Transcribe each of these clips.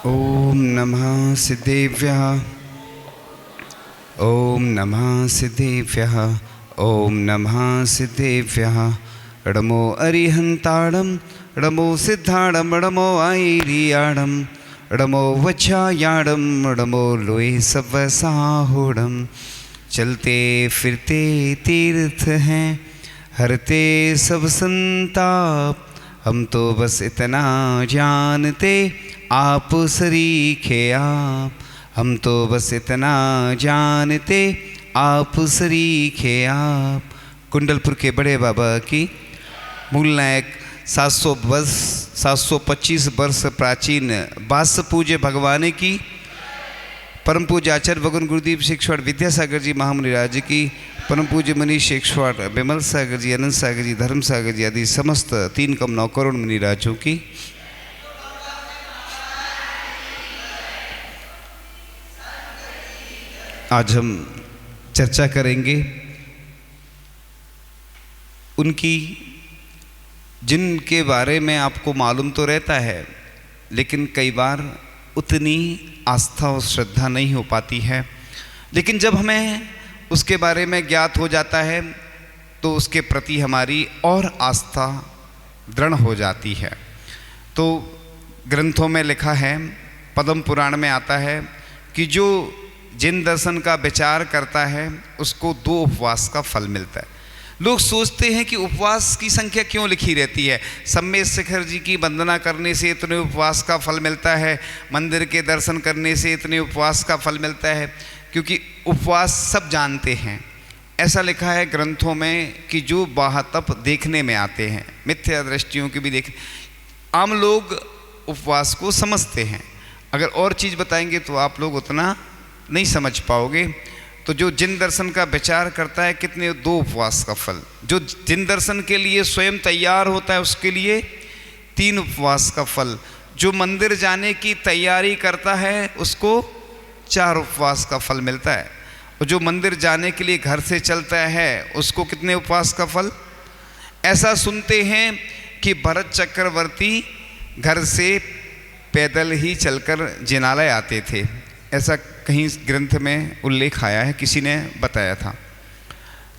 ओम नमः सिद्धेभ्यः। ओम नमः सिद्धेभ्यः। ओम नमः सिद्धेभ्यः। णमो अरिहन्ताणं णमो सिद्धाणं णमो ऐरियाणं णमो वच्छायाणं णमो लोए सवसाहुणं। चलते फिरते तीर्थ हैं, हरते सब संताप। हम तो बस इतना जानते, आप सरीखे आप। हम तो बस इतना जानते, आप सरीखे आप। कुंडलपुर के बड़े बाबा की मूल नायक 725 वर्ष प्राचीन बास पूज्य भगवान की परम पूज्य आचार्य भगवान गुरुदेव शेखवाड़ विद्यासागर जी महामुनि राज की परम पूज्य मुनि शेखवाड़ विमल सागर जी, अनंत सागर जी, धर्म सागर जी आदि समस्त 3 करोड़ मुनि राजों की आज हम चर्चा करेंगे उनकी जिनके बारे में आपको मालूम तो रहता है, लेकिन कई बार उतनी आस्था और श्रद्धा नहीं हो पाती है। लेकिन जब हमें उसके बारे में ज्ञात हो जाता है तो उसके प्रति हमारी और आस्था दृढ़ हो जाती है। तो ग्रंथों में लिखा है, पद्म पुराण में आता है कि जो जिन दर्शन का विचार करता है उसको 2 उपवास का फल मिलता है। लोग सोचते हैं कि उपवास की संख्या क्यों लिखी रहती है, सम्मेद शिखर जी की वंदना करने से इतने उपवास का फल मिलता है, मंदिर के दर्शन करने से इतने उपवास का फल मिलता है, क्योंकि उपवास सब जानते हैं। ऐसा लिखा है ग्रंथों में कि जो बाहतप देखने में आते हैं, मिथ्या दृष्टियों की भी देख, आम लोग उपवास को समझते हैं। अगर और चीज़ बताएंगे तो आप लोग उतना नहीं समझ पाओगे। तो जो जिन दर्शन का विचार करता है, कितने 2 उपवास का फल। जो जिन दर्शन के लिए स्वयं तैयार होता है उसके लिए 3 उपवास का फल। जो मंदिर जाने की तैयारी करता है उसको 4 उपवास का फल मिलता है। और जो मंदिर जाने के लिए घर से चलता है उसको कितने उपवास का फल। ऐसा सुनते हैं कि भरत चक्रवर्ती घर से पैदल ही चलकर जिनालय आते थे। ऐसा कहीं ग्रंथ में उल्लेख आया है, किसी ने बताया था।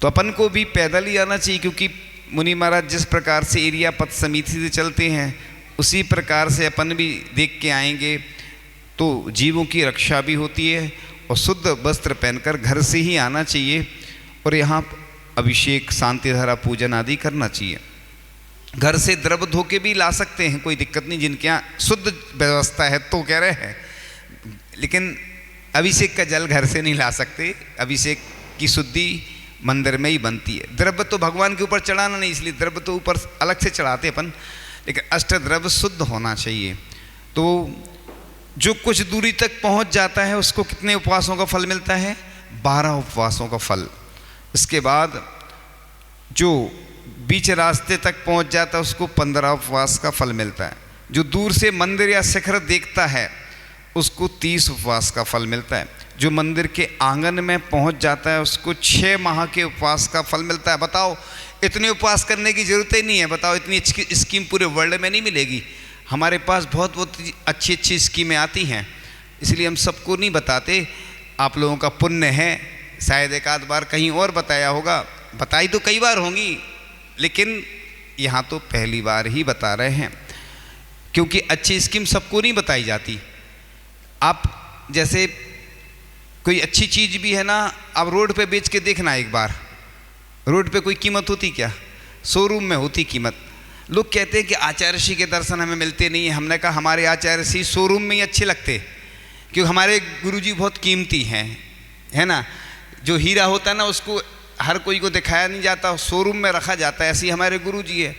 तो अपन को भी पैदल ही आना चाहिए, क्योंकि मुनि महाराज जिस प्रकार से एरिया पथ समिति से चलते हैं उसी प्रकार से अपन भी देख के आएंगे तो जीवों की रक्षा भी होती है। और शुद्ध वस्त्र पहनकर घर से ही आना चाहिए और यहाँ अभिषेक, शांति धारा पूजन आदि करना चाहिए। घर से द्रव धो के भी ला सकते हैं, कोई दिक्कत नहीं, जिनके यहाँ शुद्ध व्यवस्था है तो कह रहे हैं। लेकिन अभिषेक का जल घर से नहीं ला सकते, अभिषेक की शुद्धि मंदिर में ही बनती है। द्रव्य तो भगवान के ऊपर चढ़ाना नहीं, इसलिए द्रव्य तो ऊपर अलग से चढ़ाते अपन, लेकिन अष्ट द्रव्य शुद्ध होना चाहिए। तो जो कुछ दूरी तक पहुंच जाता है उसको कितने उपवासों का फल मिलता है, 12 उपवासों का फल। इसके बाद जो बीच रास्ते तक पहुंच जाता है उसको 15 उपवास का फल मिलता है। जो दूर से मंदिर या शिखर देखता है उसको 30 उपवास का फल मिलता है। जो मंदिर के आंगन में पहुंच जाता है उसको 6 माह के उपवास का फल मिलता है। बताओ, इतने उपवास करने की ज़रूरत ही नहीं है। बताओ, इतनी स्कीम पूरे वर्ल्ड में नहीं मिलेगी। हमारे पास बहुत अच्छी अच्छी स्कीमें आती हैं, इसलिए हम सबको नहीं बताते। आप लोगों का पुण्य है, शायद एक आध बार कहीं और बताया होगा, बताई तो कई बार होंगी, लेकिन यहाँ तो पहली बार ही बता रहे हैं, क्योंकि अच्छी स्कीम सबको नहीं बताई जाती। आप जैसे कोई अच्छी चीज़ भी है ना, आप रोड पे बेच के देखना एक बार, रोड पे कोई कीमत होती क्या, शोरूम में होती कीमत। लोग कहते हैं कि आचार्य ऋषि के दर्शन हमें मिलते नहीं है। हमने कहा हमारे आचार्य ऋषि शोरूम में ही अच्छे लगते, क्योंकि हमारे गुरुजी बहुत कीमती हैं, है ना। जो हीरा होता है ना उसको हर कोई को दिखाया नहीं जाता, शोरूम में रखा जाता है। ऐसे ही हमारे गुरुजी है।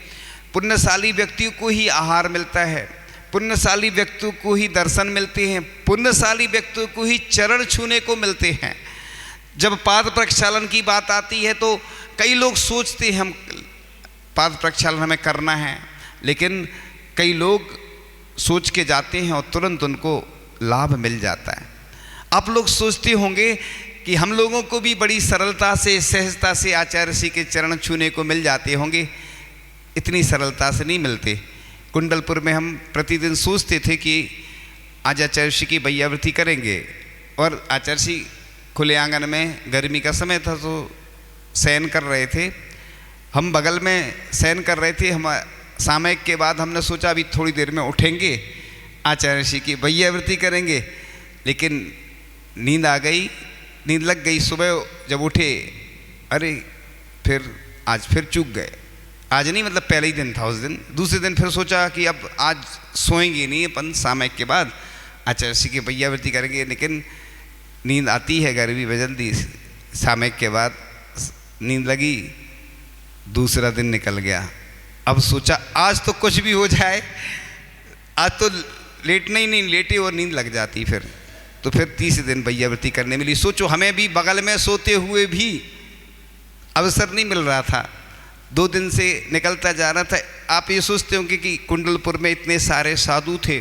पुण्यशाली व्यक्तियों को ही आहार मिलता है, पुण्यशाली व्यक्तियों को ही दर्शन मिलते हैं, पुण्यशाली व्यक्तियों को ही चरण छूने को मिलते हैं। जब पाद प्रक्षालन की बात आती है तो कई लोग सोचते हैं हम पाद प्रक्षालन हमें करना है, लेकिन कई लोग सोच के जाते हैं और तुरंत उनको लाभ मिल जाता है। आप लोग सोचते होंगे कि हम लोगों को भी बड़ी सरलता से, सहजता से आचार्य ऋषि के चरण छूने को मिल जाते होंगे। इतनी सरलता से नहीं मिलते। कुंडलपुर में हम प्रतिदिन सोचते थे कि आज आचार्य ऋषि की वैयावृत्ति करेंगे। और आचार्य ऋषि खुले आंगन में, गर्मी का समय था तो शयन कर रहे थे, हम बगल में शयन कर रहे थे। हम सामयिक के बाद हमने सोचा अभी थोड़ी देर में उठेंगे, आचार्य ऋषि की वैयावृत्ति करेंगे, लेकिन नींद आ गई, नींद लग गई। सुबह जब उठे, अरे फिर आज फिर चूक गए। आज नहीं, मतलब पहले ही दिन था उस दिन। दूसरे दिन फिर सोचा कि अब आज सोएंगे नहीं अपन, सामयिक के बाद आचार्य ऋषि की वैयावृत्ति करेंगे, लेकिन नींद आती है गर्मी में जल्दी। सामयिक के बाद नींद लगी, दूसरा दिन निकल गया। अब सोचा आज तो कुछ भी हो जाए, आज तो लेटना ही नहीं, लेटे और नींद लग जाती फिर। तो फिर तीसरे दिन वैयावृत्ति करने मिली। सोचो हमें भी बगल में सोते हुए भी अवसर नहीं मिल रहा था, 2 दिन से निकलता जा रहा था। आप ये सोचते होंगे कि कुंडलपुर में इतने सारे साधु थे,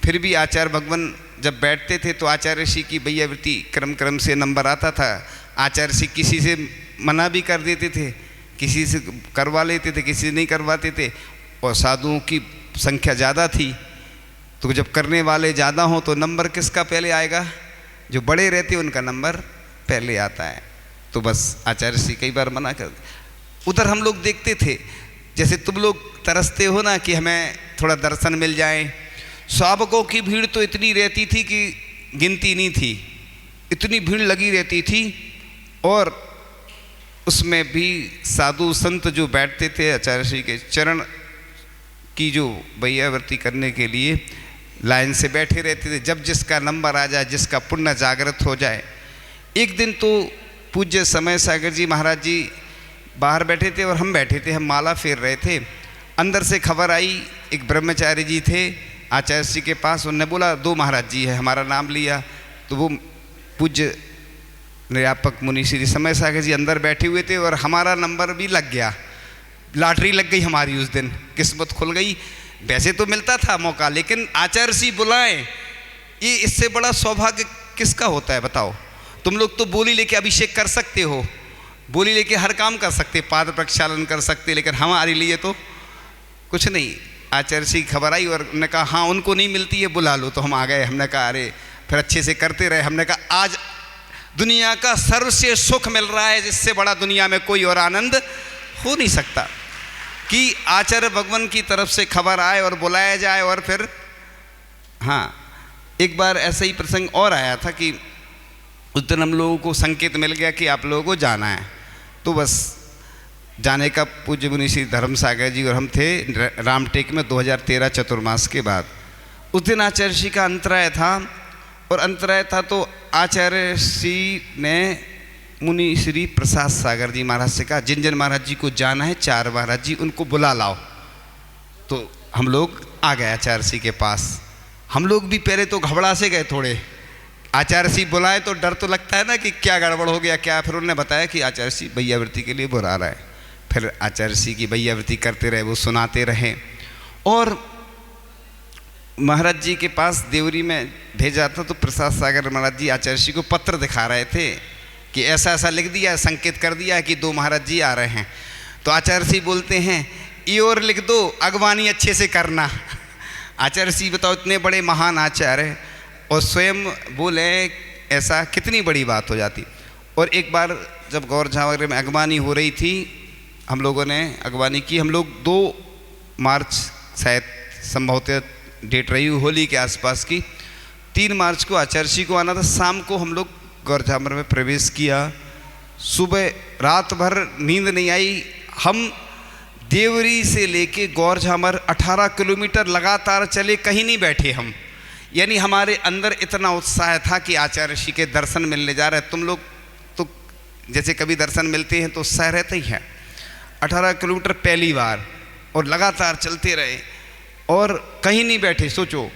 फिर भी आचार्य भगवान जब बैठते थे तो आचार्य ऋषि की वैयावृत्ति क्रम से नंबर आता था। आचार्य ऋषि किसी से मना भी कर देते थे, किसी से करवा लेते थे, किसी से नहीं करवाते थे। और साधुओं की संख्या ज़्यादा थी, तो जब करने वाले ज़्यादा हों तो नंबर किसका पहले आएगा? जो बड़े रहते हैं उनका नंबर पहले आता है। तो बस आचार्य ऋषि कई बार मना कर। उधर हम लोग देखते थे, जैसे तुम लोग तरसते हो ना कि हमें थोड़ा दर्शन मिल जाए। श्रावकों की भीड़ तो इतनी रहती थी कि गिनती नहीं थी, इतनी भीड़ लगी रहती थी। और उसमें भी साधु संत जो बैठते थे आचार्य ऋषि के चरण की जो वैयावृत्ति करने के लिए लाइन से बैठे रहते थे। जब जिसका नंबर आ जाए, जिसका पुण्य जागृत हो जाए। एक दिन तो पूज्य समय सागर जी महाराज जी बाहर बैठे थे और हम बैठे थे, हम माला फेर रहे थे। अंदर से खबर आई, एक ब्रह्मचारी जी थे आचार्य जी के पास, उन्होंने बोला 2 महाराज जी है, हमारा नाम लिया। तो वो पूज्य निर्यापक मुनि श्री समय सागर जी अंदर बैठे हुए थे और हमारा नंबर भी लग गया। लॉटरी लग गई हमारी उस दिन, किस्मत खुल गई। वैसे तो मिलता था मौका, लेकिन आचार्य जी बुलाएं, ये इससे बड़ा सौभाग्य किसका होता है बताओ? तुम लोग तो बोली लेके अभिषेक कर सकते हो, बोली लेके हर काम कर सकते, पाद प्रक्षालन कर सकते, लेकिन हमारे लिए तो कुछ नहीं। आचार्य जी खबर आई और उन्होंने कहा हाँ उनको नहीं मिलती है, बुला लो। तो हम आ गए। हमने कहा अरे, फिर अच्छे से करते रहे। हमने कहा आज दुनिया का सर्वश्रेष्ठ सुख मिल रहा है, जिससे बड़ा दुनिया में कोई और आनंद हो नहीं सकता कि आचार्य भगवान की तरफ से खबर आए और बुलाया जाए। और फिर हाँ, एक बार ऐसा ही प्रसंग और आया था कि उस दिन हम लोगों को संकेत मिल गया कि आप लोगों को जाना है। तो बस जाने का पूज्य मुनि श्री धर्म सागर जी और हम थे रामटेक में 2013 चतुर्मास के बाद। उस दिन आचार्य श्री का अंतराय था, और अंतराय था तो आचार्य श्री ने मुनि श्री प्रसाद सागर जी महाराज से कहा जिन जिन महाराज जी को जाना है 4 महाराज जी उनको बुला लाओ। तो हम लोग आ गए आचार्य श्री के पास। हम लोग भी पहले तो घबरा से गए थोड़े, आचार्य श्री बुलाए तो डर तो लगता है ना कि क्या गड़बड़ हो गया क्या। फिर उन्होंने बताया कि आचार्य श्री वैयावृत्ति के लिए बुला रहा है। फिर आचार्य श्री की वैयावृत्ति करते रहे, वो सुनाते रहे। और महाराज जी के पास देवरी में भेजा था तो प्रसाद सागर महाराज जी आचार्य श्री को पत्र दिखा रहे थे कि ऐसा ऐसा लिख दिया, संकेत कर दिया कि 2 महाराज जी आ रहे हैं। तो आचार्य श्री बोलते हैं ये और लिख दो, अगवानी अच्छे से करना। आचार्य श्री बताओ इतने बड़े महान आचार्य और स्वयं बोले, ऐसा कितनी बड़ी बात हो जाती। और एक बार जब गौर झांवरे में अगवानी हो रही थी, हम लोगों ने अगवानी की। हम लोग 2 मार्च शायद संभवतः डेट रही होली के आसपास की, 3 मार्च को आचार्य जी को आना था। शाम को हम लोग गौर झामर में प्रवेश किया। सुबह रात भर नींद नहीं आई। हम देवरी से लेके गौर झामर 18 किलोमीटर लगातार चले, कहीं नहीं बैठे हम। यानी हमारे अंदर इतना उत्साह था कि आचार्य श्री के दर्शन मिलने जा रहे हैं। तुम लोग तो जैसे कभी दर्शन मिलते हैं तो उत्साह रहता ही है। 18 किलोमीटर पहली बार, और लगातार चलते रहे और कहीं नहीं बैठे। सोचो,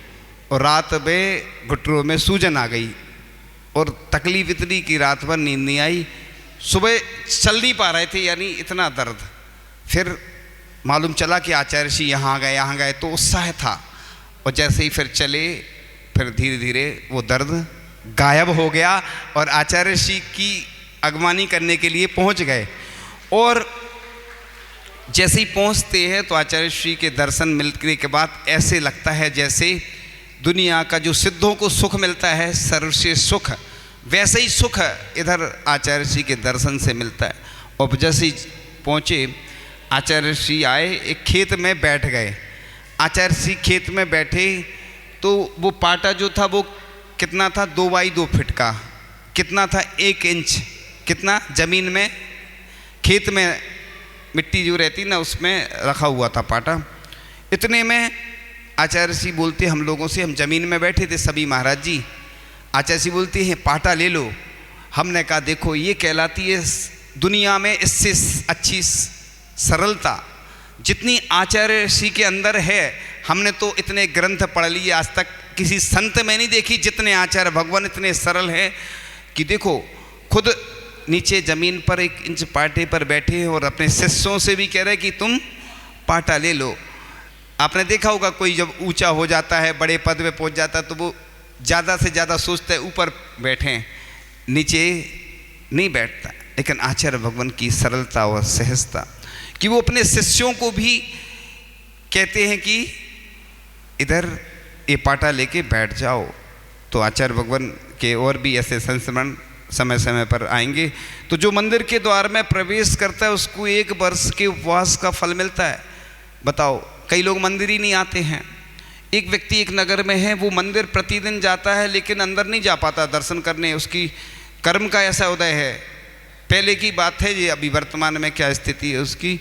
और रात में घुटनों में सूजन आ गई और तकलीफ इतनी कि रात भर नींद नहीं आई। सुबह चल नहीं पा रहे थे, यानी इतना दर्द। फिर मालूम चला कि आचार्य श्री यहाँ गए, तो उत्साह था। और जैसे ही फिर चले, फिर धीरे धीरे वो दर्द गायब हो गया और आचार्य श्री की अगवानी करने के लिए पहुँच गए। और जैसे ही पहुँचते हैं तो आचार्य श्री के दर्शन मिलने के बाद ऐसे लगता है जैसे दुनिया का जो सिद्धों को सुख मिलता है, सर्व से सुख, वैसे ही सुख इधर आचार्य श्री के दर्शन से मिलता है। और जैसे ही पहुँचे, आचार्य श्री आए, एक खेत में बैठ गए। आचार्य श्री खेत में बैठे तो वो पाटा जो था वो कितना था, 2 बाई 2 फीट का, कितना था, 1 इंच, कितना ज़मीन में, खेत में मिट्टी जो रहती ना उसमें रखा हुआ था पाटा। इतने में आचार्य श्री बोलते हम लोगों से, हम ज़मीन में बैठे थे सभी महाराज जी, आचार्य श्री बोलते हैं पाटा ले लो। हमने कहा देखो ये कहलाती है दुनिया में इससे अच्छी सरलता जितनी आचार्य श्री के अंदर है। हमने तो इतने ग्रंथ पढ़ लिए, आज तक किसी संत में नहीं देखी जितने आचार्य भगवान इतने सरल हैं कि देखो खुद नीचे ज़मीन पर 1 इंच पाटे पर बैठे हैं और अपने शिष्यों से भी कह रहे कि तुम पाटा ले लो। आपने देखा होगा कोई जब ऊंचा हो जाता है, बड़े पद पे पहुंच जाता है, तो वो ज़्यादा से ज़्यादा सोचता है ऊपर बैठें, नीचे नहीं बैठता। लेकिन आचार्य भगवान की सरलता और सहजता कि वो अपने शिष्यों को भी कहते हैं कि इधर ये पाटा लेके बैठ जाओ। तो आचार्य भगवान के और भी ऐसे संस्मरण समय समय पर आएंगे। तो जो मंदिर के द्वार में प्रवेश करता है उसको 1 वर्ष के उपवास का फल मिलता है। बताओ, कई लोग मंदिर ही नहीं आते हैं। एक व्यक्ति एक नगर में है, वो मंदिर प्रतिदिन जाता है लेकिन अंदर नहीं जा पाता दर्शन करने, उसकी कर्म का ऐसा उदय है। पहले की बात है ये, अभी वर्तमान में क्या स्थिति है उसकी।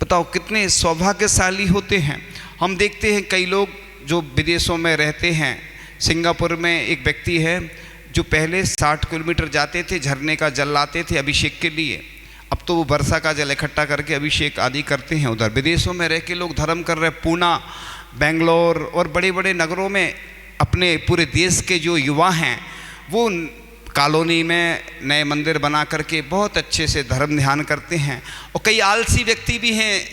बताओ कितने सौभाग्यशाली होते हैं। हम देखते हैं कई लोग जो विदेशों में रहते हैं, सिंगापुर में एक व्यक्ति है जो पहले 60 किलोमीटर जाते थे, झरने का जल लाते थे अभिषेक के लिए। अब तो वो वर्षा का जल इकट्ठा करके अभिषेक आदि करते हैं। उधर विदेशों में रह के लोग धर्म कर रहे, पूना, बेंगलोर और बड़े बड़े नगरों में अपने पूरे देश के जो युवा हैं वो कॉलोनी में नए मंदिर बना करके बहुत अच्छे से धर्म ध्यान करते हैं। और कई आलसी व्यक्ति भी हैं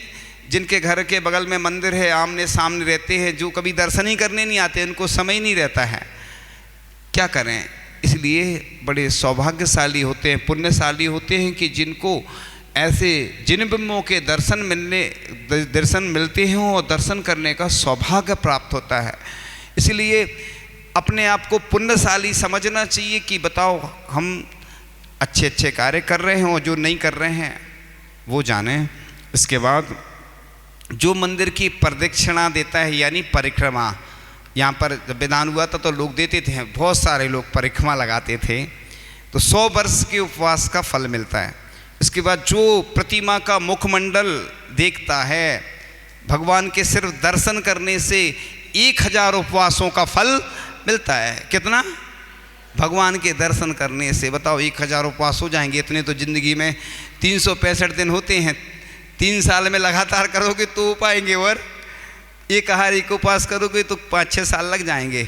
जिनके घर के बगल में मंदिर है, आमने सामने रहते हैं, जो कभी दर्शन ही करने नहीं आते, उनको समय नहीं रहता है। क्या करें, इसलिए बड़े सौभाग्यशाली होते हैं, पुण्यशाली होते हैं कि जिनको ऐसे जिन बिंबों के दर्शन मिलते हैं और दर्शन करने का सौभाग्य प्राप्त होता है। इसलिए अपने आप को पुण्यशाली समझना चाहिए कि बताओ हम अच्छे अच्छे कार्य कर रहे हैं और जो नहीं कर रहे हैं वो जानें। इसके बाद जो मंदिर की प्रदक्षिणा देता है यानी परिक्रमा, यहाँ पर जब विधान हुआ था तो लोग देते थे, बहुत सारे लोग परिक्रमा लगाते थे, तो 100 वर्ष के उपवास का फल मिलता है। इसके बाद जो प्रतिमा का मुखमंडल देखता है, भगवान के सिर्फ दर्शन करने से 1000 उपवासों का फल मिलता है। कितना? भगवान के दर्शन करने से। बताओ 1000 उपवास हो जाएंगे। इतने तो जिंदगी में 365 दिन होते हैं, 3 साल में लगातार करोगे तो हो पाएंगे, और एक आहार एक उपवास करोगे तो 5-6 साल लग जाएंगे।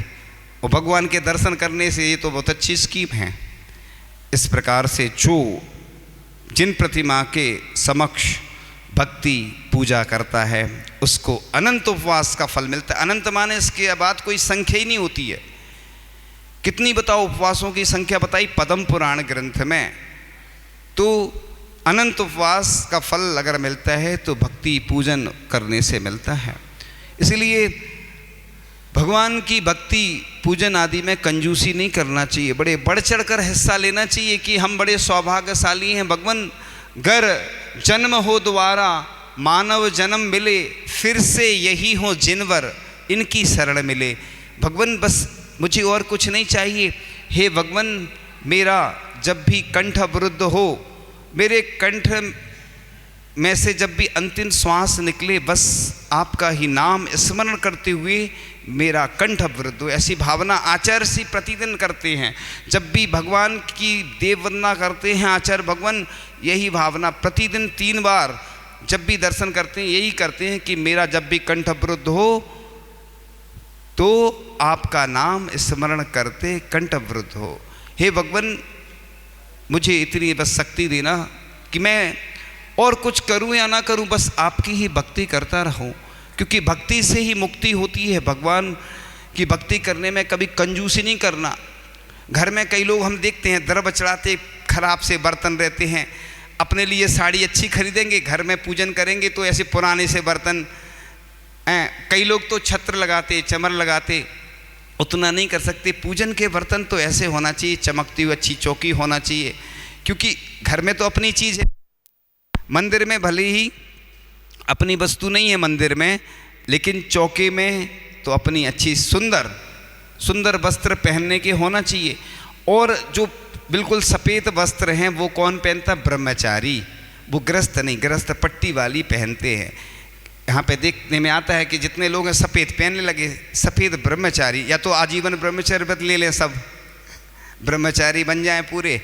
और भगवान के दर्शन करने से ये तो बहुत अच्छी स्कीम है। इस प्रकार से जो जिन प्रतिमा के समक्ष भक्ति पूजा करता है उसको अनंत उपवास का फल मिलता है। अनंत माने इसके बाद कोई संख्या ही नहीं होती है। कितनी बताओ उपवासों की संख्या बताई पद्म पुराण ग्रंथ में। तो अनंत उपवास का फल अगर मिलता है तो भक्ति पूजन करने से मिलता है। इसलिए भगवान की भक्ति पूजन आदि में कंजूसी नहीं करना चाहिए, बड़े बढ़ चढ़ कर हिस्सा लेना चाहिए कि हम बड़े सौभाग्यशाली हैं। भगवान घर जन्म हो दोबारा मानव जन्म मिले, फिर से यही हो जिनवर इनकी शरण मिले। भगवान बस मुझे और कुछ नहीं चाहिए। हे भगवान, मेरा जब भी कंठ अवरुद्ध हो, मेरे कंठ में से जब भी अंतिम श्वास निकले, बस आपका ही नाम स्मरण करते हुए मेरा कंठ अवरुद्ध हो, ऐसी भावना आचार्य श्री प्रतिदिन करते हैं। जब भी भगवान की देव वंदना करते हैं आचार्य भगवान, यही भावना प्रतिदिन 3 बार जब भी दर्शन करते हैं यही करते हैं कि मेरा जब भी कंठ अवरुद्ध हो तो आपका नाम स्मरण करते कंठ अवरुद्ध हो। हे भगवान, मुझे इतनी बस शक्ति देना कि मैं और कुछ करूं या ना करूं, बस आपकी ही भक्ति करता रहूं, क्योंकि भक्ति से ही मुक्ति होती है। भगवान की भक्ति करने में कभी कंजूसी नहीं करना। घर में कई लोग हम देखते हैं द्रव्य चढ़ाते, खराब से बर्तन रहते हैं, अपने लिए साड़ी अच्छी खरीदेंगे, घर में पूजन करेंगे तो ऐसे पुराने से बर्तन। कई लोग तो छत्र लगाते, चमर लगाते, उतना नहीं कर सकते। पूजन के बर्तन तो ऐसे होना चाहिए, चमकती हुई अच्छी चौकी होना चाहिए, क्योंकि घर में तो अपनी चीज़ है, मंदिर में भले ही अपनी वस्तु नहीं है मंदिर में, लेकिन चौके में तो अपनी अच्छी सुंदर सुंदर वस्त्र पहनने के होना चाहिए। और जो बिल्कुल सफ़ेद वस्त्र हैं वो कौन पहनता? ब्रह्मचारी। वो गृहस्थ नहीं, गृहस्थ पट्टी वाली पहनते हैं। यहाँ पे देखने में आता है कि जितने लोग हैं सफ़ेद पहनने लगे, सफ़ेद ब्रह्मचारी, या तो आजीवन ब्रह्मचर्य व्रत ले लें, सब ब्रह्मचारी बन जाएं पूरे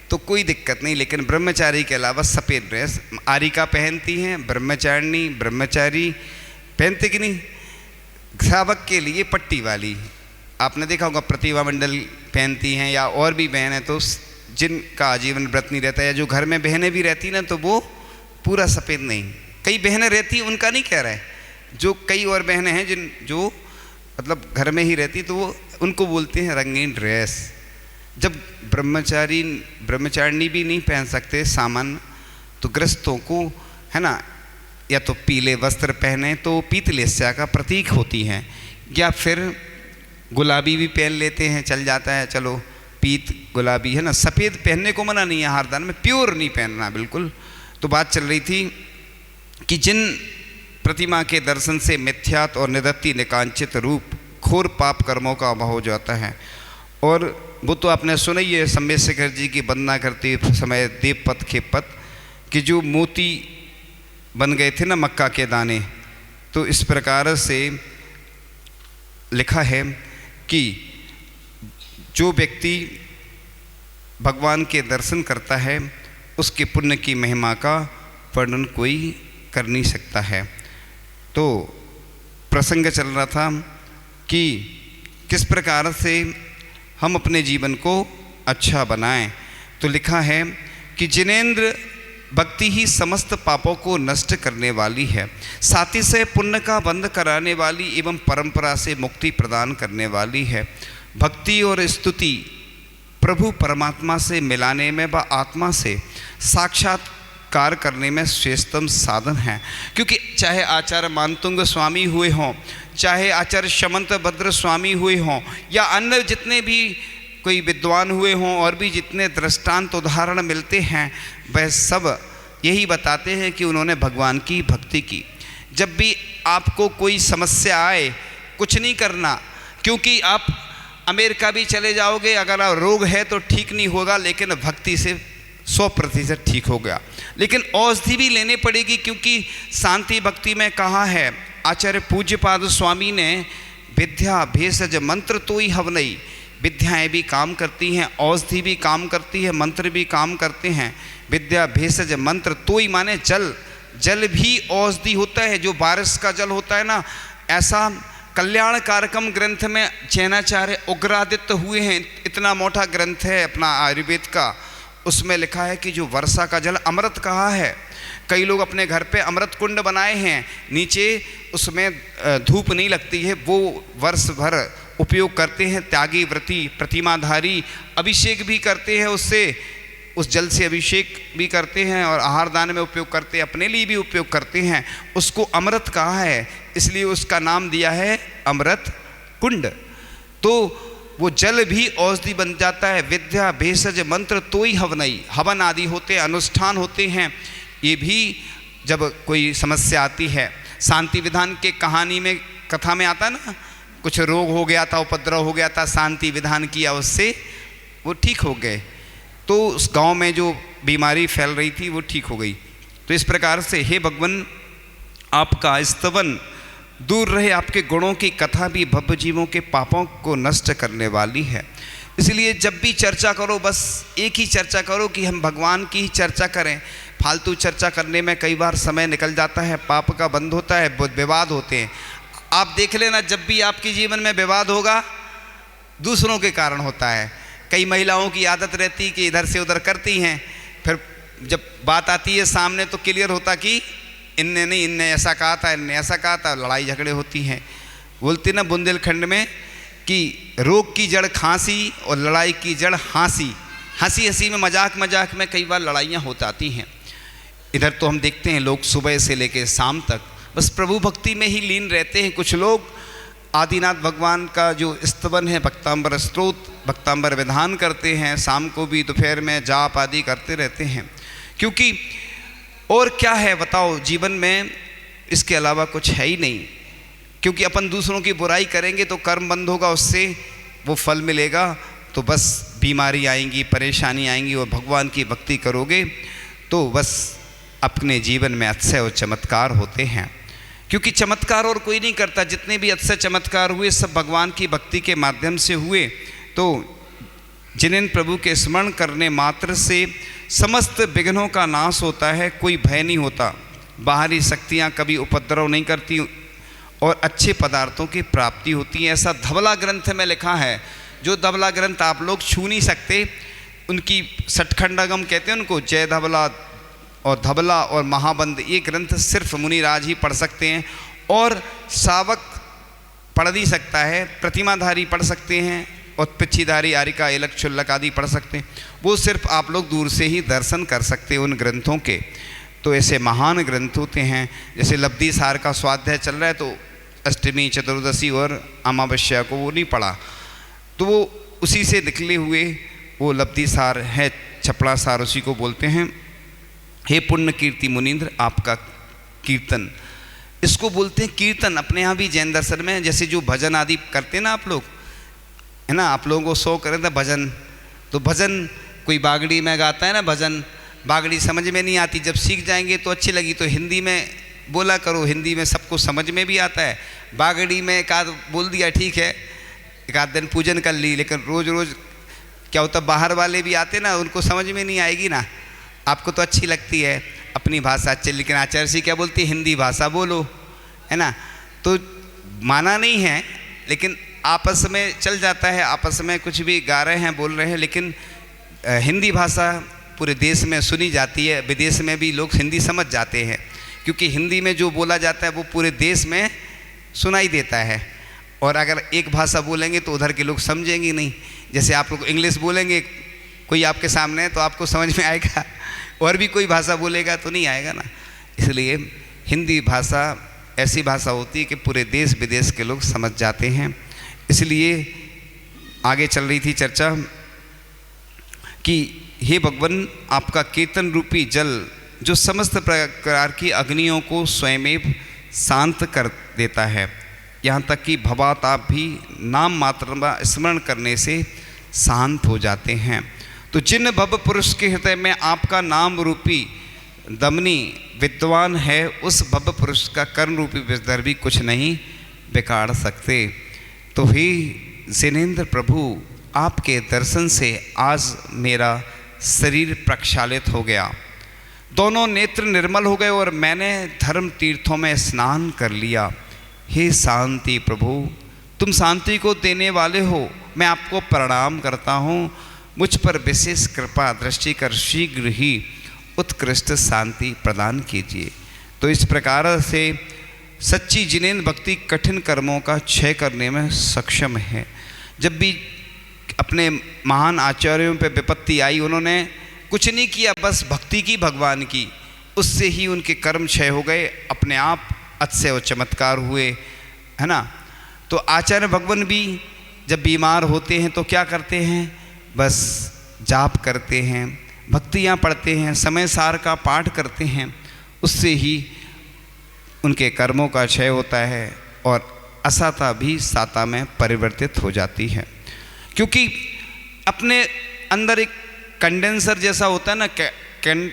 तो कोई दिक्कत नहीं, लेकिन ब्रह्मचारी के अलावा सफ़ेद ड्रेस आरिका पहनती हैं, ब्रह्मचारिणी ब्रह्मचारी पहनते कि नहीं। श्रावक के लिए पट्टी वाली आपने देखा होगा, प्रतिभा मंडल पहनती हैं, या और भी बहन हैं तो जिनका आजीवन व्रत नहीं रहता, या जो घर में बहनें भी रहती ना तो वो पूरा सफ़ेद नहीं, कई बहनें रहती उनका नहीं कह रहा है, जो कई और बहनें हैं जिन जो मतलब घर में ही रहती तो वो उनको बोलते हैं रंगीन ड्रेस। जब ब्रह्मचारिणी भी नहीं पहन सकते सामान, तो गृहस्थों को है ना, या तो पीले वस्त्र पहने तो पीतलेस्या का प्रतीक होती हैं, या फिर गुलाबी भी पहन लेते हैं, चल जाता है, चलो पीत गुलाबी है ना। सफ़ेद पहनने को मना नहीं है हारदान में, प्योर नहीं पहनना बिल्कुल। तो बात चल रही थी कि जिन प्रतिमा के दर्शन से मिथ्यात और निदत्ति निकांचित रूप घोर पाप कर्मों का अभाव हो जाता है। और वो तो आपने सुना ही है, सम्मेशेखर जी की वंदना करते समय देवपथ के पथ कि जो मोती बन गए थे ना मक्का के दाने, तो इस प्रकार से लिखा है कि जो व्यक्ति भगवान के दर्शन करता है उसके पुण्य की महिमा का वर्णन कोई कर नहीं सकता है। तो प्रसंग चल रहा था कि किस प्रकार से हम अपने जीवन को अच्छा बनाएं। तो लिखा है कि जिनेंद्र भक्ति ही समस्त पापों को नष्ट करने वाली है, साथ ही से पुण्य का बंध कराने वाली एवं परंपरा से मुक्ति प्रदान करने वाली है। भक्ति और स्तुति प्रभु परमात्मा से मिलाने में व आत्मा से साक्षात्कार करने में श्रेष्ठतम साधन है। क्योंकि चाहे आचार्य मानतुंग स्वामी हुए हों, चाहे आचार्य शमंत भद्र स्वामी हुए हों, या अन्य जितने भी कोई विद्वान हुए हों, और भी जितने दृष्टांत उदाहरण मिलते हैं, वह सब यही बताते हैं कि उन्होंने भगवान की भक्ति की। जब भी आपको कोई समस्या आए, कुछ नहीं करना, क्योंकि आप अमेरिका भी चले जाओगे, अगर आप रोग है तो ठीक नहीं होगा, लेकिन भक्ति से 100% ठीक हो गया। लेकिन औषधि भी लेनी पड़ेगी, क्योंकि शांति भक्ति में कहा है आचार्य पूज्यपाद स्वामी ने, विद्या भेषज मंत्र तो ही हवनई। विद्याएँ भी काम करती हैं, औषधि भी काम करती है, मंत्र भी काम करते हैं। विद्या भेषज मंत्र तो ही माने जल, जल भी औषधि होता है, जो बारिश का जल होता है ना। ऐसा कल्याण कारकम ग्रंथ में जैनाचार्य उग्रादित्य हुए हैं, इतना मोटा ग्रंथ है अपना आयुर्वेद का, उसमें लिखा है कि जो वर्षा का जल अमृत कहा है। कई लोग अपने घर पे अमृत कुंड बनाए हैं, नीचे उसमें धूप नहीं लगती है, वो वर्ष भर उपयोग करते हैं। त्यागी व्रती प्रतिमाधारी अभिषेक भी करते हैं उससे, उस जल से अभिषेक भी करते हैं, और आहार दान में उपयोग करते हैं, अपने लिए भी उपयोग करते हैं। उसको अमृत कहा है, इसलिए उसका नाम दिया है अमृत कुंड। तो वो जल भी औषधि बन जाता है। विद्या भेषज मंत्र तो ही हवनई, हवन आदि होते हैं, अनुष्ठान होते हैं। ये भी जब कोई समस्या आती है, शांति विधान के कहानी में कथा में आता ना, कुछ रोग हो गया था, उपद्रव हो गया था, शांति विधान किया, उससे वो ठीक हो गए। तो उस गांव में जो बीमारी फैल रही थी वो ठीक हो गई। तो इस प्रकार से हे भगवान, आपका स्तवन दूर रहे, आपके गुणों की कथा भी भव्य जीवों के पापों को नष्ट करने वाली है। इसलिए जब भी चर्चा करो, बस एक ही चर्चा करो कि हम भगवान की ही चर्चा करें। फालतू चर्चा करने में कई बार समय निकल जाता है, पाप का बंध होता है, विवाद होते हैं। आप देख लेना, जब भी आपके जीवन में विवाद होगा, दूसरों के कारण होता है। कई महिलाओं की आदत रहती कि इधर से उधर करती हैं, फिर जब बात आती है सामने तो क्लियर होता कि इनने नहीं, इनने ऐसा कहा था, इनने ऐसा कहा था, लड़ाई झगड़े होती हैं। बोलते ना बुंदेलखंड में कि रोग की जड़ खांसी और लड़ाई की जड़ हंसी। हंसी हंसी में, मजाक मजाक में कई बार लड़ाइयाँ हो जाती हैं। इधर तो हम देखते हैं लोग सुबह से लेकर शाम तक बस प्रभु भक्ति में ही लीन रहते हैं। कुछ लोग आदिनाथ भगवान का जो स्तवन है, भक्तांबर स्तोत्र, भक्तांबर विधान करते हैं, शाम को भी दोपहर में जाप आदि करते रहते हैं। क्योंकि और क्या है बताओ, जीवन में इसके अलावा कुछ है ही नहीं। क्योंकि अपन दूसरों की बुराई करेंगे तो कर्म बंद होगा, उससे वो फल मिलेगा, तो बस बीमारी आएंगी, परेशानी आएंगी। और भगवान की भक्ति करोगे तो बस अपने जीवन में अतिशय और चमत्कार होते हैं। क्योंकि चमत्कार और कोई नहीं करता, जितने भी अतिशय चमत्कार हुए सब भगवान की भक्ति के माध्यम से हुए। तो जिन्हें प्रभु के स्मरण करने मात्र से समस्त विघ्नों का नाश होता है, कोई भय नहीं होता, बाहरी शक्तियाँ कभी उपद्रव नहीं करती और अच्छे पदार्थों की प्राप्ति होती है। ऐसा धवला ग्रंथ में लिखा है, जो धवला ग्रंथ आप लोग छू नहीं सकते। उनकी सठखंडागम कहते हैं उनको, जय धवला और धवला और महाबंद, ये ग्रंथ सिर्फ मुनिराज ही पढ़ सकते हैं और सावक पढ़ नहीं सकता है। प्रतिमाधारी पढ़ सकते हैं और पिच्छीधारी, आरिका, एलक, क्षुल्लक आदि पढ़ सकते हैं। वो सिर्फ आप लोग दूर से ही दर्शन कर सकते हैं उन ग्रंथों के। तो ऐसे महान ग्रंथ होते हैं। जैसे लब्धि सार का स्वाध्याय चल रहा है, तो अष्टमी, चतुर्दशी और अमावस्या को वो नहीं पढ़ा, तो वो उसी से निकले हुए वो लब्धि सार है, छपड़ा सार उसी को बोलते हैं। हे पुण्य कीर्ति मुनीन्द्र, आपका कीर्तन, इसको बोलते हैं कीर्तन। अपने यहाँ भी जैन दर्शन में जैसे जो भजन आदि करते हैं ना आप लोग, है ना, आप लोगों को शौक करें था भजन, तो भजन कोई बागड़ी में गाता है ना भजन, बागड़ी समझ में नहीं आती, जब सीख जाएंगे तो अच्छी लगी तो हिंदी में बोला करो, हिंदी में सबको समझ में भी आता है। बागड़ी में एक आध बोल दिया ठीक है, एक आध दिन पूजन कर ली, लेकिन रोज़ रोज़ क्या होता, बाहर वाले भी आते ना, उनको समझ में नहीं आएगी ना। आपको तो अच्छी लगती है अपनी भाषा अच्छी, लेकिन आचार्य जी क्या बोलती है, हिंदी भाषा बोलो, है ना। तो माना नहीं है, लेकिन आपस में चल जाता है, आपस में कुछ भी गा रहे हैं, बोल रहे हैं, लेकिन हिंदी भाषा पूरे देश में सुनी जाती है, विदेश में भी लोग हिंदी समझ जाते हैं, क्योंकि हिंदी में जो बोला जाता है वो पूरे देश में सुनाई देता है। और अगर एक भाषा बोलेंगे तो उधर के लोग समझेंगे नहीं। जैसे आप लोग इंग्लिश बोलेंगे, कोई आपके सामने है तो आपको समझ में आएगा, और भी कोई भाषा बोलेगा तो नहीं आएगा ना। इसलिए हिंदी भाषा ऐसी भाषा होती है कि पूरे देश विदेश के लोग समझ जाते हैं। इसलिए आगे चल रही थी चर्चा कि हे भगवान, आपका कीर्तन रूपी जल जो समस्त प्रकार की अग्नियों को स्वयं शांत कर देता है, यहाँ तक कि भवाताप भी नाम मात्र में स्मरण करने से शांत हो जाते हैं। तो जिन भव पुरुष के हृदय में आपका नाम रूपी दमनी विद्वान है, उस भव पुरुष का कर्म रूपी विस्तार भी कुछ नहीं बिगाड़ सकते। तो हे जिनेंद्र प्रभु, आपके दर्शन से आज मेरा शरीर प्रक्षालित हो गया, दोनों नेत्र निर्मल हो गए और मैंने धर्म तीर्थों में स्नान कर लिया। हे शांति प्रभु, तुम शांति को देने वाले हो, मैं आपको प्रणाम करता हूँ। मुझ पर विशेष कृपा दृष्टि कर शीघ्र ही उत्कृष्ट शांति प्रदान कीजिए। तो इस प्रकार से सच्ची जिनेंद्र भक्ति कठिन कर्मों का क्षय करने में सक्षम है। जब भी अपने महान आचार्यों पे विपत्ति आई, उन्होंने कुछ नहीं किया, बस भक्ति की भगवान की, उससे ही उनके कर्म क्षय हो गए, अपने आप अतिशय और चमत्कार हुए, है ना। तो आचार्य भगवान भी जब बीमार होते हैं तो क्या करते हैं, बस जाप करते हैं, भक्तियाँ पढ़ते हैं, समय सार का पाठ करते हैं, उससे ही उनके कर्मों का क्षय होता है और असाता भी साता में परिवर्तित हो जाती है। क्योंकि अपने अंदर एक कंडेंसर जैसा होता है ना,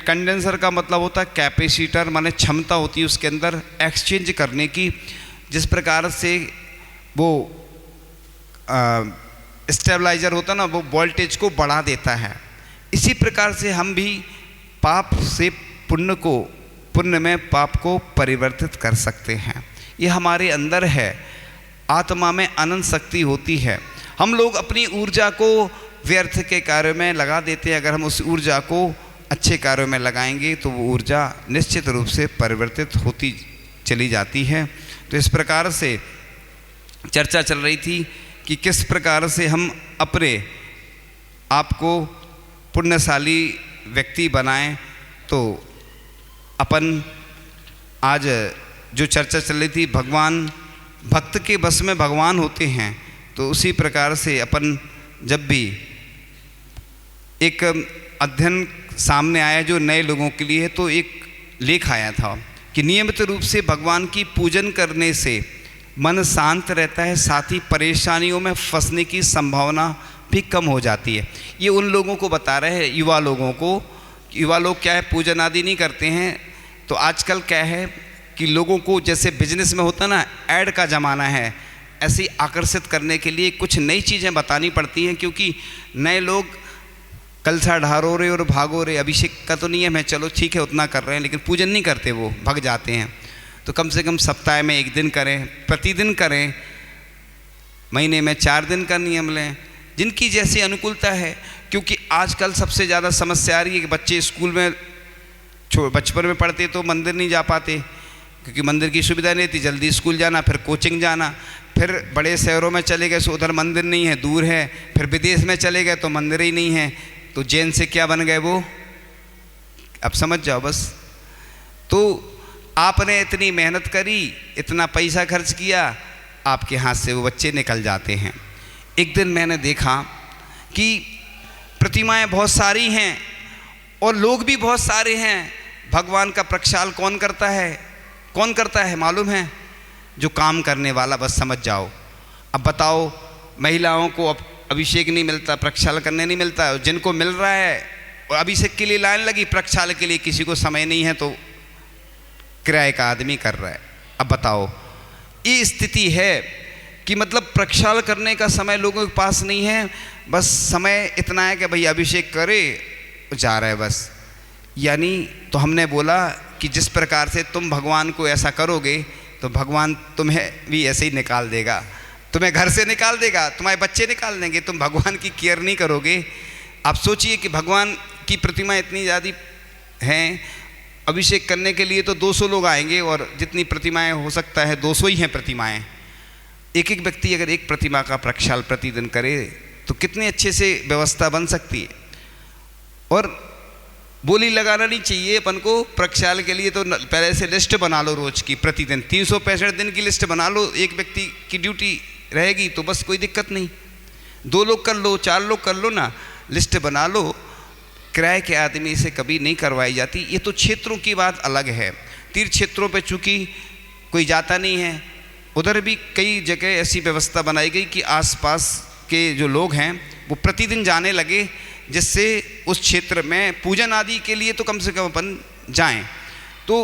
कंडेंसर का मतलब होता है कैपेसिटर, माने क्षमता होती है उसके अंदर एक्सचेंज करने की। जिस प्रकार से वो स्टेबलाइजर होता है ना, वो वोल्टेज को बढ़ा देता है, इसी प्रकार से हम भी पाप से पुण्य को, पुण्य में पाप को परिवर्तित कर सकते हैं। ये हमारे अंदर है, आत्मा में अनंत शक्ति होती है। हम लोग अपनी ऊर्जा को व्यर्थ के कार्य में लगा देते हैं, अगर हम उस ऊर्जा को अच्छे कार्यों में लगाएंगे तो वो ऊर्जा निश्चित रूप से परिवर्तित होती चली जाती है। तो इस प्रकार से चर्चा चल रही थी कि किस प्रकार से हम अपने आप को पुण्यशाली व्यक्ति बनाएं। तो अपन आज जो चर्चा चल रही थी, भगवान भक्त के बस में भगवान होते हैं। तो उसी प्रकार से अपन जब भी एक अध्ययन सामने आया जो नए लोगों के लिए है, तो एक लेख आया था कि नियमित रूप से भगवान की पूजन करने से मन शांत रहता है, साथ ही परेशानियों में फंसने की संभावना भी कम हो जाती है। ये उन लोगों को बता रहे हैं, युवा लोगों को। युवा लोग क्या है, पूजन आदि नहीं करते हैं। तो आजकल क्या है कि लोगों को जैसे बिजनेस में होता ना, ऐड का ज़माना है, ऐसे ही आकर्षित करने के लिए कुछ नई चीज़ें बतानी पड़ती हैं, क्योंकि नए लोग कलसा ढारो रहे और भागो रहे। अभिषेक का तो नियम है, चलो ठीक है उतना कर रहे हैं, लेकिन पूजन नहीं करते, वो भग जाते हैं। तो कम से कम सप्ताह में 1 दिन करें, प्रतिदिन करें, महीने में 4 दिन का नियम लें, जिनकी जैसी अनुकूलता है। क्योंकि आजकल सबसे ज़्यादा समस्या आ रही है कि बच्चे स्कूल में बचपन में पढ़ते तो मंदिर नहीं जा पाते, क्योंकि मंदिर की सुविधा नहीं थी। जल्दी स्कूल जाना, फिर कोचिंग जाना, फिर बड़े शहरों में चले गए तो उधर मंदिर नहीं है, दूर है, फिर विदेश में चले गए तो मंदिर ही नहीं है। तो जैन से क्या बन गए वो, अब समझ जाओ बस। तो आपने इतनी मेहनत करी, इतना पैसा खर्च किया, आपके हाथ से वो बच्चे निकल जाते हैं। एक दिन मैंने देखा कि प्रतिमाएं बहुत सारी हैं और लोग भी बहुत सारे हैं। भगवान का प्रक्षाल कौन करता है? कौन करता है मालूम है? जो काम करने वाला, बस समझ जाओ। अब बताओ, महिलाओं को अब अभिषेक नहीं मिलता, प्रक्षाल करने नहीं मिलता, जिनको मिल रहा है और अभिषेक के लिए लाइन लगी, प्रक्षाल के लिए किसी को समय नहीं है, तो किराए का आदमी कर रहा है। अब बताओ, ये स्थिति है कि मतलब प्रक्षाल करने का समय लोगों के पास नहीं है, बस समय इतना है कि भाई अभिषेक करे, जा रहा है बस। यानी तो हमने बोला कि जिस प्रकार से तुम भगवान को ऐसा करोगे तो भगवान तुम्हें भी ऐसे ही निकाल देगा, तुम्हें घर से निकाल देगा, तुम्हारे बच्चे निकाल देंगे, तुम भगवान की केयर नहीं करोगे। आप सोचिए कि भगवान की प्रतिमा इतनी ज़्यादा हैं, अभिषेक करने के लिए तो 200 लोग आएंगे, और जितनी प्रतिमाएं हो सकता है 200 ही हैं प्रतिमाएं। एक एक व्यक्ति अगर एक प्रतिमा का प्रक्षाल प्रतिदिन करे तो कितने अच्छे से व्यवस्था बन सकती है। और बोली लगाना नहीं चाहिए अपन को प्रक्षाल के लिए, तो पहले से लिस्ट बना लो रोज की, प्रतिदिन 365 दिन की लिस्ट बना लो। एक व्यक्ति की ड्यूटी रहेगी तो बस कोई दिक्कत नहीं, 2 लोग कर लो, 4 लोग कर लो ना, लिस्ट बना लो। किराए के आदमी से कभी नहीं करवाई जाती। ये तो क्षेत्रों की बात अलग है। तीर्थ क्षेत्रों पे चूँकि कोई जाता नहीं है, उधर भी कई जगह ऐसी व्यवस्था बनाई गई कि आसपास के जो लोग हैं वो प्रतिदिन जाने लगे, जिससे उस क्षेत्र में पूजन आदि के लिए तो कम से कम अपन जाएं। तो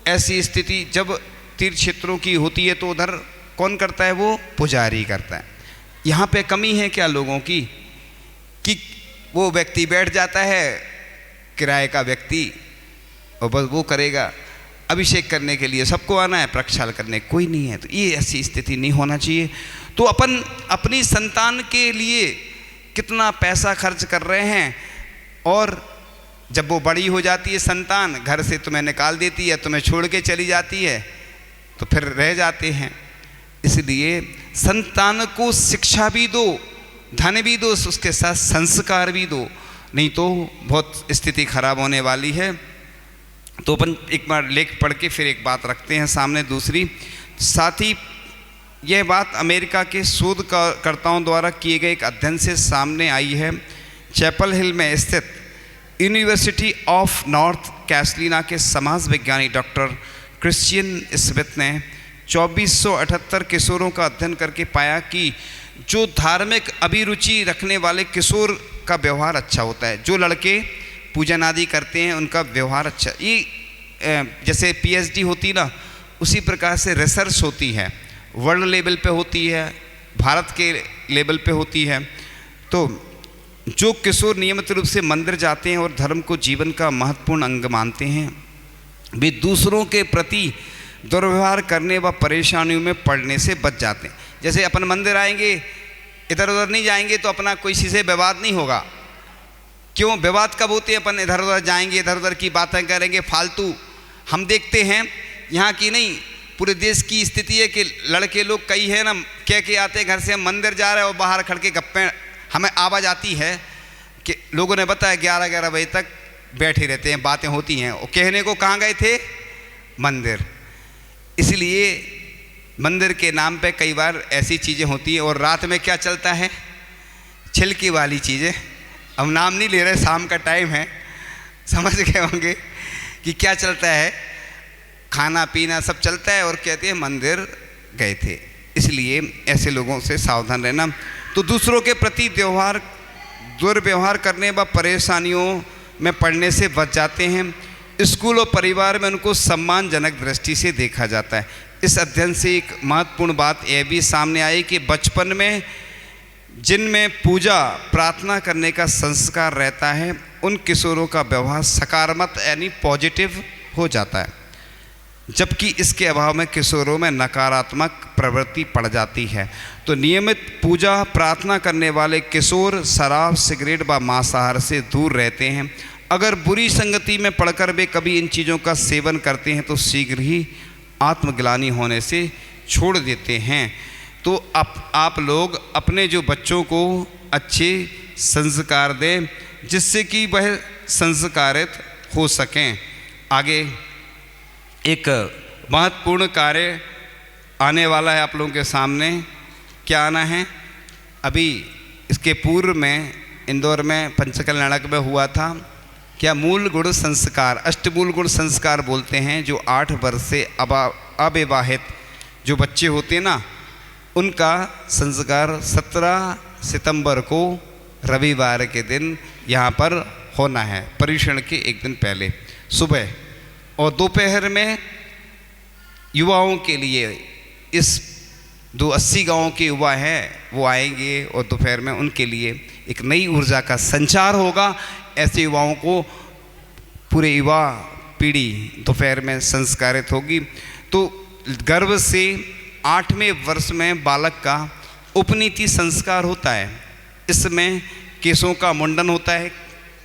ऐसी स्थिति जब तीर्थ क्षेत्रों की होती है तो उधर कौन करता है? वो पुजारी करता है। यहाँ पे कमी है क्या लोगों की कि वो व्यक्ति बैठ जाता है, किराए का व्यक्ति, और बस वो करेगा। अभिषेक करने के लिए सबको आना है, प्रक्षाल करने कोई नहीं है। तो ये ऐसी स्थिति नहीं होना चाहिए। तो अपन अपनी संतान के लिए कितना पैसा खर्च कर रहे हैं, और जब वो बड़ी हो जाती है संतान, घर से तुम्हें निकाल देती है, तुम्हें छोड़ के चली जाती है, तो फिर रह जाते हैं। इसलिए संतान को शिक्षा भी दो, धन भी दो, उसके साथ संस्कार भी दो, नहीं तो बहुत स्थिति खराब होने वाली है। तो अपन एक बार लेख पढ़ के फिर एक बात रखते हैं सामने दूसरी। साथ ही यह बात अमेरिका के शोधकर्ताओं द्वारा किए गए एक अध्ययन से सामने आई है। चैपल हिल में स्थित यूनिवर्सिटी ऑफ नॉर्थ कैरोलिना के समाज विज्ञानी डॉक्टर क्रिश्चियन स्मिथ ने 2478 किशोरों का अध्ययन करके पाया कि जो धार्मिक अभिरुचि रखने वाले किशोर का व्यवहार अच्छा होता है। जो लड़के पूजन आदि करते हैं उनका व्यवहार अच्छा, ये जैसे पीएचडी होती ना, उसी प्रकार से रिसर्च होती है, वर्ल्ड लेवल पे होती है, भारत के लेवल पे होती है। तो जो किशोर नियमित रूप से मंदिर जाते हैं और धर्म को जीवन का महत्वपूर्ण अंग मानते हैं, वे दूसरों के प्रति दुर्व्यवहार करने व परेशानियों में पड़ने से बच जाते हैं। जैसे अपन मंदिर आएंगे, इधर उधर नहीं जाएंगे तो अपना किसी से विवाद नहीं होगा। क्यों विवाद कब होते हैं? अपन इधर उधर जाएंगे, इधर उधर की बातें करेंगे फालतू। हम देखते हैं यहाँ की नहीं, पूरे देश की स्थिति है कि लड़के लोग कई है ना, कह के आते हैं घर से हम मंदिर जा रहे हैं, और बाहर खड़ के गप्पे, हमें आवाज़ आती है कि लोगों ने बताया 11-11 बजे तक बैठे रहते हैं, बातें होती हैं, और कहने को कहाँ गए थे? मंदिर। इसलिए मंदिर के नाम पे कई बार ऐसी चीज़ें होती हैं। और रात में क्या चलता है? छिलकी वाली चीज़ें। अब नाम नहीं ले रहे, शाम का टाइम है, समझ गए होंगे कि क्या चलता है। खाना पीना सब चलता है और कहते हैं मंदिर गए थे। इसलिए ऐसे लोगों से सावधान रहना। तो दूसरों के प्रति दुर्व्यवहार करने व परेशानियों में पड़ने से बच जाते हैं। स्कूल और परिवार में उनको सम्मानजनक दृष्टि से देखा जाता है। इस अध्ययन से एक महत्वपूर्ण बात यह भी सामने आई कि बचपन में जिनमें पूजा प्रार्थना करने का संस्कार रहता है, उन किशोरों का व्यवहार सकारात्मक यानी पॉजिटिव हो जाता है, जबकि इसके अभाव में किशोरों में नकारात्मक प्रवृत्ति पड़ जाती है। तो नियमित पूजा प्रार्थना करने वाले किशोर शराब, सिगरेट व मांसाहार से दूर रहते हैं। अगर बुरी संगति में पड़कर वे कभी इन चीज़ों का सेवन करते हैं तो शीघ्र ही आत्मग्लानि होने से छोड़ देते हैं। तो आप लोग अपने जो बच्चों को अच्छे संस्कार दें, जिससे कि वह संस्कारित हो सकें। आगे एक महत्वपूर्ण कार्य आने वाला है आप लोगों के सामने। क्या आना है? अभी इसके पूर्व में इंदौर में पंचकल्याणक में हुआ था, क्या मूल गुण संस्कार, अष्टमूल गुण संस्कार बोलते हैं, जो 8 वर्ष से अविवाहित जो बच्चे होते हैं ना, उनका संस्कार 17 सितंबर को रविवार के दिन यहाँ पर होना है, पर्युषण के एक दिन पहले सुबह। और दोपहर में युवाओं के लिए, इस 80 गाँव के युवा हैं वो आएंगे और दोपहर में उनके लिए एक नई ऊर्जा का संचार होगा। ऐसे युवाओं को पूरे युवा पीढ़ी दोपहर में संस्कारित होगी। तो गर्भ से 8वें वर्ष में बालक का उपनीति संस्कार होता है। इसमें केशों का मुंडन होता है।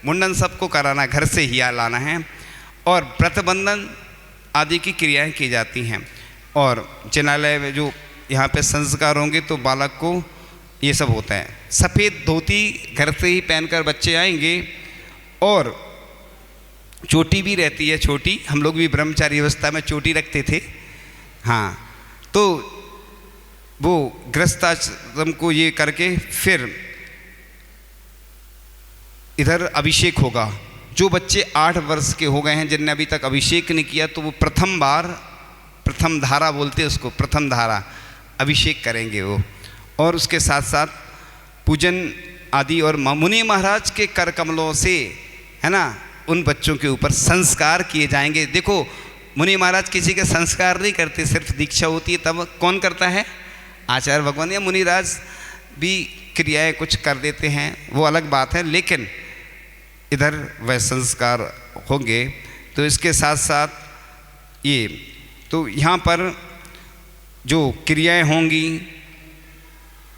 मुंडन सबको कराना, घर से ही लाना है। और व्रतबंधन आदि की क्रियाएं की जाती हैं। और जिनालय में जो यहाँ पे संस्कार होंगे तो बालक को ये सब होता है। सफ़ेद धोती घर से ही पहनकर बच्चे आएंगे और चोटी भी रहती है छोटी। हम लोग भी ब्रह्मचारी अवस्था में चोटी रखते थे। हाँ, तो वो गृहस्थाश्रम को ये करके फिर इधर अभिषेक होगा। जो बच्चे 8 वर्ष के हो गए हैं, जिनने अभी तक अभिषेक नहीं किया, तो वो प्रथम धारा बोलते हैं उसको, प्रथम धारा अभिषेक करेंगे वो। और उसके साथ साथ पूजन आदि और मुनि महाराज के कर कमलों से, है ना, उन बच्चों के ऊपर संस्कार किए जाएंगे। देखो, मुनि महाराज किसी के संस्कार नहीं करते, सिर्फ दीक्षा होती है तब कौन करता है? आचार्य भगवान या मुनिराज भी क्रियाएं कुछ कर देते हैं, वो अलग बात है, लेकिन इधर वह संस्कार होंगे। तो इसके साथ साथ ये, तो यहाँ पर जो क्रियाएं होंगी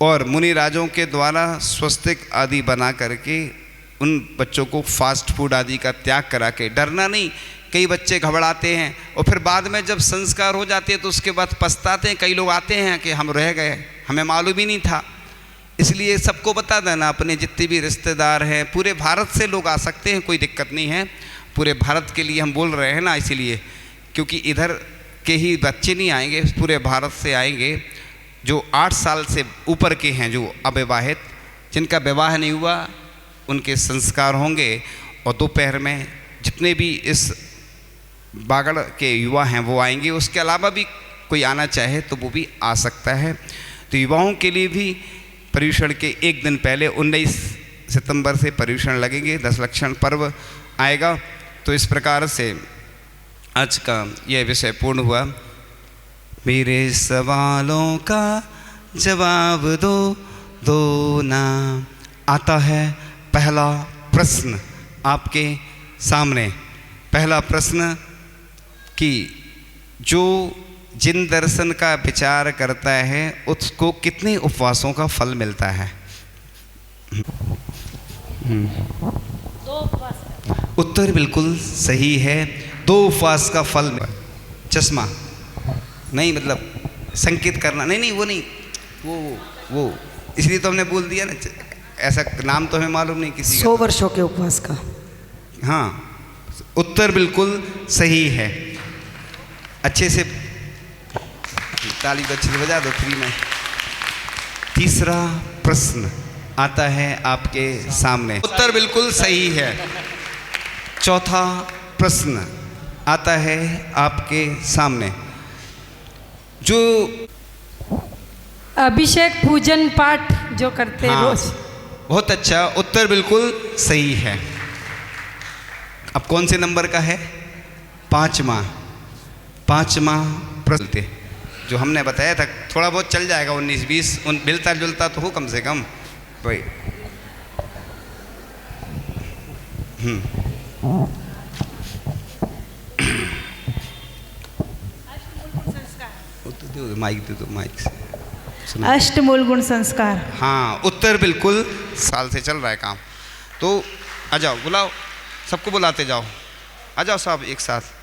और मुनि राजों के द्वारा स्वस्तिक आदि बना करके उन बच्चों को फास्ट फूड आदि का त्याग करा के, डरना नहीं। कई बच्चे घबराते हैं और फिर बाद में जब संस्कार हो जाते हैं तो उसके बाद पछताते हैं। कई लोग आते हैं कि हम रह गए, हमें मालूम ही नहीं था। इसलिए सबको बता देना, अपने जितने भी रिश्तेदार हैं, पूरे भारत से लोग आ सकते हैं, कोई दिक्कत नहीं है। पूरे भारत के लिए हम बोल रहे हैं ना, इसलिए, क्योंकि इधर के ही बच्चे नहीं आएंगे, पूरे भारत से आएंगे। जो 8 साल से ऊपर के हैं, जो अविवाहित, जिनका विवाह नहीं हुआ, उनके संस्कार होंगे। और दोपहर में जितने भी इस बागड़ के युवा हैं वो आएंगे। उसके अलावा भी कोई आना चाहे तो वो भी आ सकता है। तो युवाओं के लिए भी पर्युषण के एक दिन पहले 19 सितंबर से पर्युषण लगेंगे, 10 लक्षण पर्व आएगा। तो इस प्रकार से आज का यह विषय पूर्ण हुआ। मेरे सवालों का जवाब दो ना। आता है पहला प्रश्न आपके सामने। पहला प्रश्न कि जो जिन दर्शन का विचार करता है उसको कितने उपवासों का फल मिलता है? 2 उपवास। उत्तर बिल्कुल सही है, 2 उपवास का फल। चश्मा नहीं, मतलब संकेत करना नहीं, वो नहीं, वो इसलिए तो हमने बोल दिया ना, ऐसा नाम तो हमें मालूम नहीं किसी का। 100 वर्षों के उपवास का। हाँ, उत्तर बिल्कुल सही है। अच्छे से ताली तो अच्छे से बजा दो फ्री में। तीसरा प्रश्न आता है आपके सामने, उत्तर बिल्कुल सही है। चौथा प्रश्न आता है आपके सामने, जो अभिषेक पूजन पाठ जो करते हैं हाँ, रोज। बहुत अच्छा, उत्तर बिल्कुल सही है। अब कौन से नंबर का है? पांचवा प्रश्न जो हमने बताया था, थोड़ा बहुत चल जाएगा, 19-20 मिलता जुलता तो हो कम से कम भाई। माइक दे दो, माइक से सुनो। अष्टमूल गुण संस्कार। हाँ, उत्तर बिल्कुल साल से चल रहा है काम। तो आ जाओ, बुलाओ, सबको बुलाते जाओ, आ जाओ सब एक साथ।